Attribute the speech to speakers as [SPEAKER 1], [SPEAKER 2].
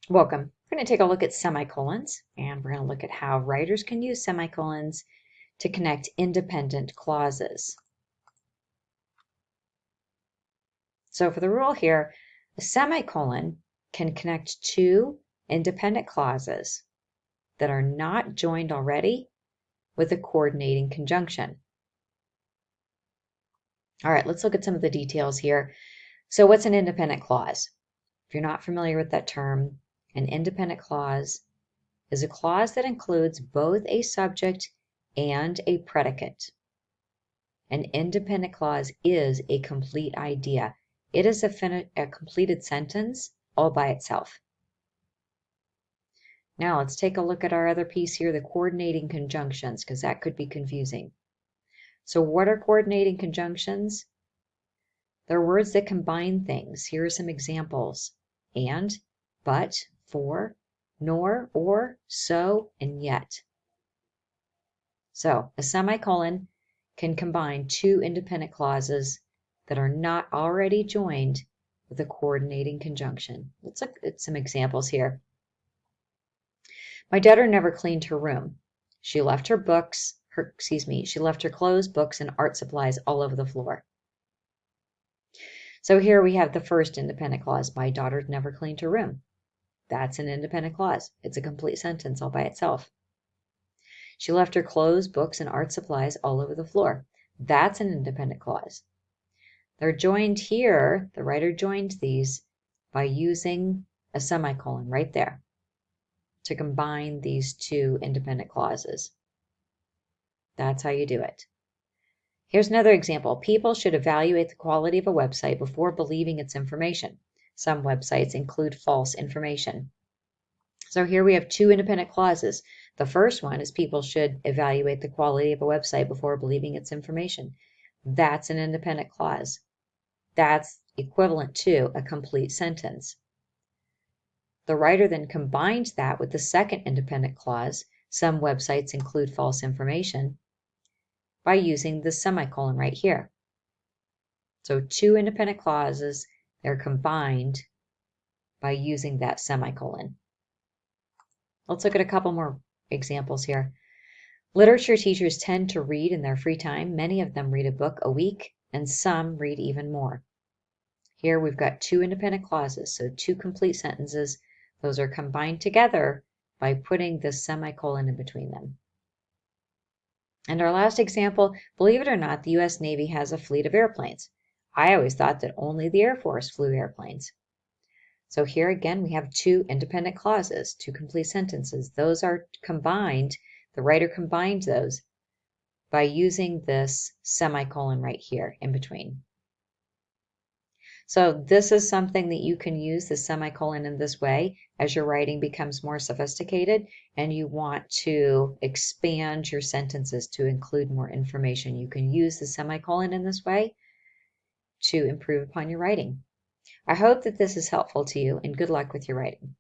[SPEAKER 1] Welcome. We're going to take a look at semicolons, and we're going to look at how writers can use semicolons to connect independent clauses. So for the rule here, a semicolon can connect two independent clauses that are not joined already with a coordinating conjunction. All right, let's look at some of the details here. So what's an independent clause? If you're not familiar with that term, an independent clause is a clause that includes both a subject and a predicate. An independent clause is a complete idea. It is a completed sentence all by itself. Now let's take a look at our other piece here, the coordinating conjunctions, because that could be confusing. So what are coordinating conjunctions? They're words that combine things. Here are some examples: and, but, for, nor, or, so, and yet. So a semicolon can combine two independent clauses that are not already joined with a coordinating conjunction. Let's look at some examples here. My daughter never cleaned her room. She left her she left her clothes, books, and art supplies all over the floor. So here we have the first independent clause. My daughter never cleaned her room. That's an independent clause. It's a complete sentence all by itself. She left her clothes, books, and art supplies all over the floor. That's an independent clause. They're joined here, the writer joined these by using a semicolon right there to combine these two independent clauses. That's how you do it. Here's another example. People should evaluate the quality of a website before believing its information. Some websites include false information. So here we have two independent clauses. The first one is people should evaluate the quality of a website before believing its information. That's an independent clause. That's equivalent to a complete sentence. The writer then combined that with the second independent clause, some websites include false information, by using the semicolon right here. So two independent clauses, they're combined by using that semicolon. Let's look at a couple more examples here. Literature teachers tend to read in their free time. Many of them read a book a week, and some read even more. Here we've got two independent clauses, so two complete sentences. Those are combined together by putting this semicolon in between them. And our last example, believe it or not, the U.S. Navy has a fleet of airplanes. I always thought that only the Air Force flew airplanes. So here again, we have two independent clauses, two complete sentences. Those are combined, the writer combined those by using this semicolon right here in between. So this is something that you can use, the semicolon, in this way as your writing becomes more sophisticated and you want to expand your sentences to include more information. You can use the semicolon in this way to improve upon your writing. I hope that this is helpful to you, and good luck with your writing.